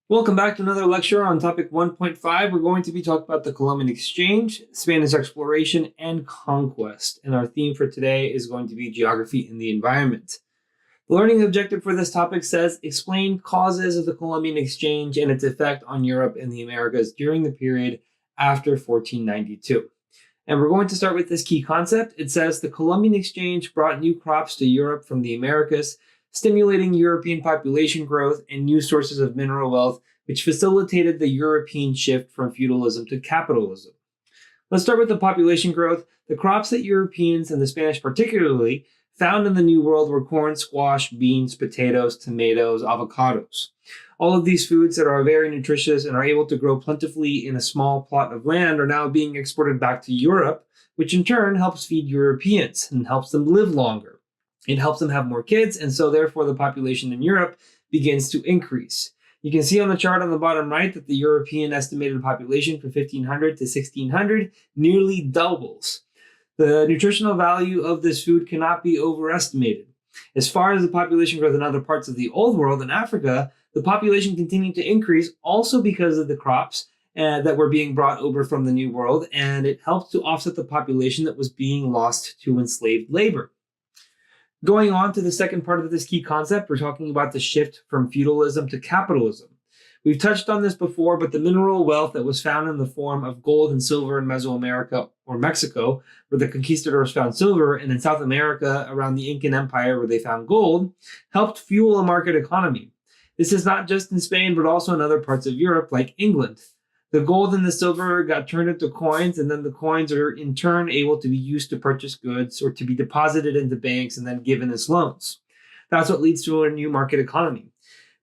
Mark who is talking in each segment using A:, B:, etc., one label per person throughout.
A: Welcome back to another lecture on topic 1.5. We're going to be talking about the Columbian Exchange, Spanish exploration, and conquest. And our theme for today is going to be geography and the environment. The learning objective for this topic says, explain causes of the Columbian Exchange and its effect on Europe and the Americas during the period after 1492. And we're going to start with this key concept. It says the Columbian Exchange brought new crops to Europe from the Americas, stimulating European population growth and new sources of mineral wealth, which facilitated the European shift from feudalism to capitalism. Let's start with the population growth. The crops that Europeans, and the Spanish particularly, found in the New World were corn, squash, beans, potatoes, tomatoes, avocados. All of these foods that are very nutritious and are able to grow plentifully in a small plot of land are now being exported back to Europe, which in turn helps feed Europeans and helps them live longer. It helps them have more kids, and so therefore the population in Europe begins to increase. You can see on the chart on the bottom right that the European estimated population from 1500 to 1600 nearly doubles. The nutritional value of this food cannot be overestimated. As far as the population growth in other parts of the Old World in Africa, the population continued to increase also because of the crops that were being brought over from the New World, and it helped to offset the population that was being lost to enslaved labor. Going on to the second part of this key concept, we're talking about the shift from feudalism to capitalism. We've touched on this before, but the mineral wealth that was found in the form of gold and silver in Mesoamerica or Mexico, where the conquistadors found silver, and in South America around the Incan Empire where they found gold, helped fuel a market economy. This is not just in Spain, but also in other parts of Europe like England. The gold and the silver got turned into coins, and then the coins are in turn able to be used to purchase goods or to be deposited into banks and then given as loans. That's what leads to a new market economy.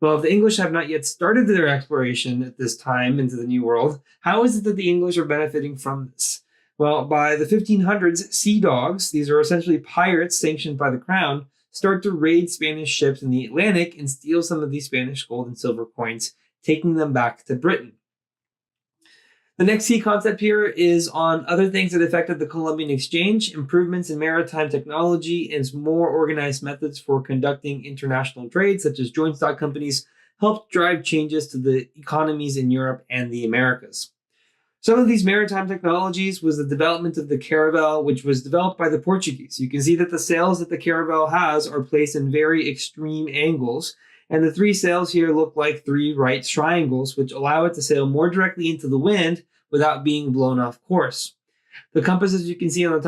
A: Well, if the English have not yet started their exploration at this time into the New World, how is it that the English are benefiting from this? Well, by the 1500s, sea dogs, these are essentially pirates sanctioned by the crown, start to raid Spanish ships in the Atlantic and steal some of these Spanish gold and silver coins, taking them back to Britain. The next key concept here is on other things that affected the Columbian Exchange, improvements in maritime technology, and more organized methods for conducting international trade, such as joint stock companies, helped drive changes to the economies in Europe and the Americas. Some of these maritime technologies was the development of the caravel, which was developed by the Portuguese. You can see that the sails that the caravel has are placed in very extreme angles, and the three sails here look like three right triangles, which allow it to sail more directly into the wind without being blown off course. The compass, as you can see on the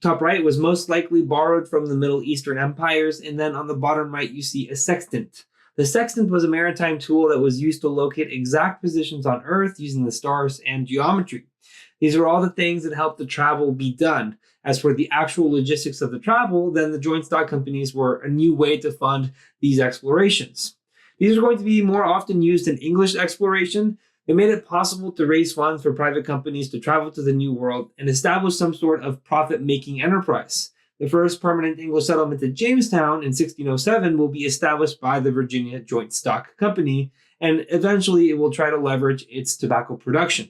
A: top right, was most likely borrowed from the Middle Eastern empires, and then on the bottom right, you see a sextant. The sextant was a maritime tool that was used to locate exact positions on Earth using the stars and geometry. These are all the things that helped the travel be done. As for the actual logistics of the travel, then the joint stock companies were a new way to fund these explorations. These are going to be more often used in English exploration. They made it possible to raise funds for private companies to travel to the New World and establish some sort of profit-making enterprise. The first permanent English settlement at Jamestown in 1607 will be established by the Virginia Joint Stock Company, and eventually it will try to leverage its tobacco production.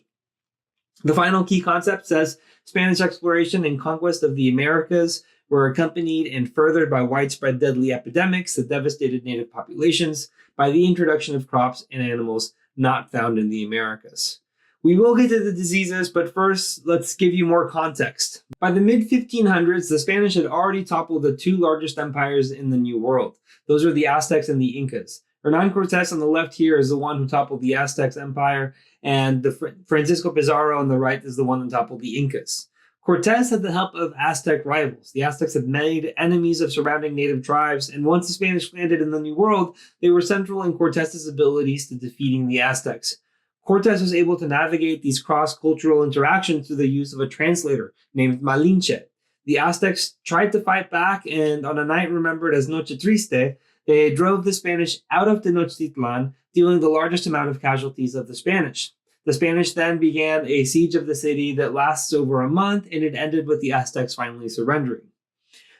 A: The final key concept says Spanish exploration and conquest of the Americas were accompanied and furthered by widespread deadly epidemics that devastated native populations by the introduction of crops and animals not found in the Americas. We will get to the diseases, but first, let's give you more context. By the mid-1500s, the Spanish had already toppled the two largest empires in the New World. Those are the Aztecs and the Incas. Hernan Cortes on the left here is the one who toppled the Aztecs Empire, and the Francisco Pizarro on the right is the one that toppled the Incas. Cortes had the help of Aztec rivals. The Aztecs had made enemies of surrounding native tribes, and once the Spanish landed in the New World, they were central in Cortes' abilities to defeating the Aztecs. Cortes was able to navigate these cross-cultural interactions through the use of a translator named Malinche. The Aztecs tried to fight back, and on a night remembered as Noche Triste, they drove the Spanish out of Tenochtitlan, dealing the largest amount of casualties of the Spanish. The Spanish then began a siege of the city that lasts over a month, and it ended with the Aztecs finally surrendering.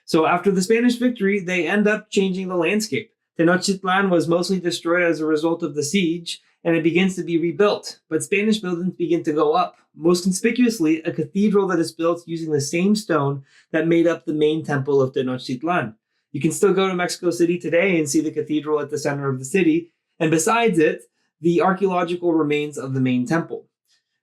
A: So after the Spanish victory, they end up changing the landscape. Tenochtitlan was mostly destroyed as a result of the siege, and it begins to be rebuilt. But Spanish buildings begin to go up. Most conspicuously, a cathedral that is built using the same stone that made up the main temple of Tenochtitlan. You can still go to Mexico City today and see the cathedral at the center of the city. And besides it, the archaeological remains of the main temple.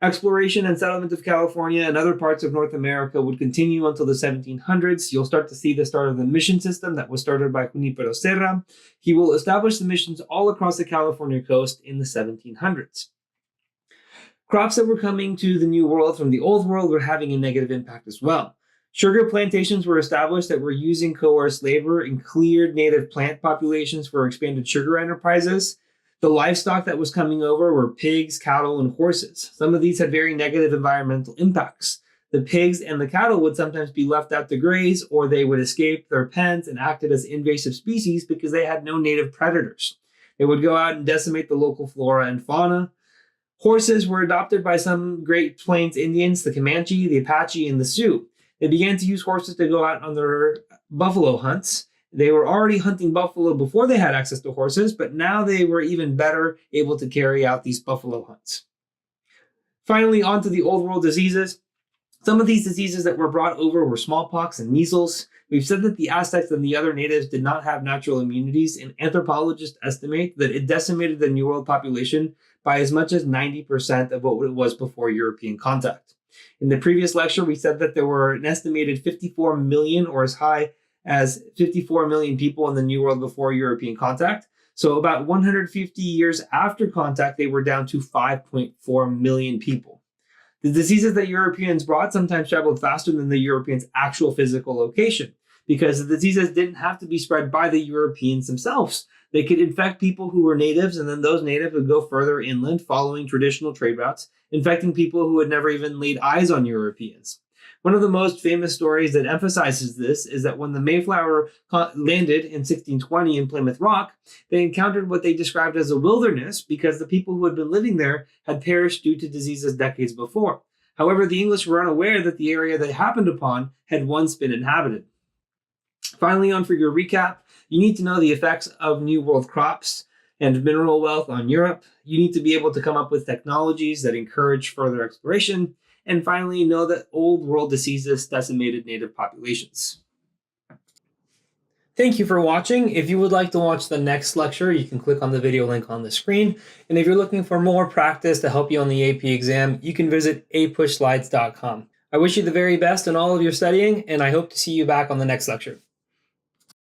A: Exploration and settlement of California and other parts of North America would continue until the 1700s. You'll start to see the start of the mission system that was started by Junipero Serra. He will establish the missions all across the California coast in the 1700s. Crops that were coming to the New World from the Old World were having a negative impact as well. Sugar plantations were established that were using coerced labor and cleared native plant populations for expanded sugar enterprises. The livestock that was coming over were pigs, cattle, and horses. Some of these had very negative environmental impacts. The pigs and the cattle would sometimes be left out to graze, or they would escape their pens and acted as invasive species because they had no native predators. They would go out and decimate the local flora and fauna. Horses were adopted by some Great Plains Indians, the Comanche, the Apache, and the Sioux. They began to use horses to go out on their buffalo hunts. They were already hunting buffalo before they had access to horses, but now they were even better able to carry out these buffalo hunts. Finally, on to the Old World diseases. Some of these diseases that were brought over were smallpox and measles. We've said that the Aztecs and the other natives did not have natural immunities, and anthropologists estimate that it decimated the New World population by as much as 90% of what it was before European contact. In the previous lecture, we said that there were an estimated 54 million or as high as 54 million people in the New World before European contact. So about 150 years after contact, they were down to 5.4 million people. The diseases that Europeans brought sometimes traveled faster than the Europeans' actual physical location, because the diseases didn't have to be spread by the Europeans themselves. They could infect people who were natives, and then those natives would go further inland following traditional trade routes, infecting people who had never even laid eyes on Europeans. One of the most famous stories that emphasizes this is that when the Mayflower landed in 1620 in Plymouth Rock, they encountered what they described as a wilderness because the people who had been living there had perished due to diseases decades before. However, the English were unaware that the area they happened upon had once been inhabited. Finally, on for your recap, you need to know the effects of New World crops and mineral wealth on Europe. You need to be able to come up with technologies that encourage further exploration. And finally, know that Old World diseases decimated native populations. Thank you for watching. If you would like to watch the next lecture, you can click on the video link on the screen. And if you're looking for more practice to help you on the AP exam, you can visit apushslides.com. I wish you the very best in all of your studying, and I hope to see you back on the next lecture.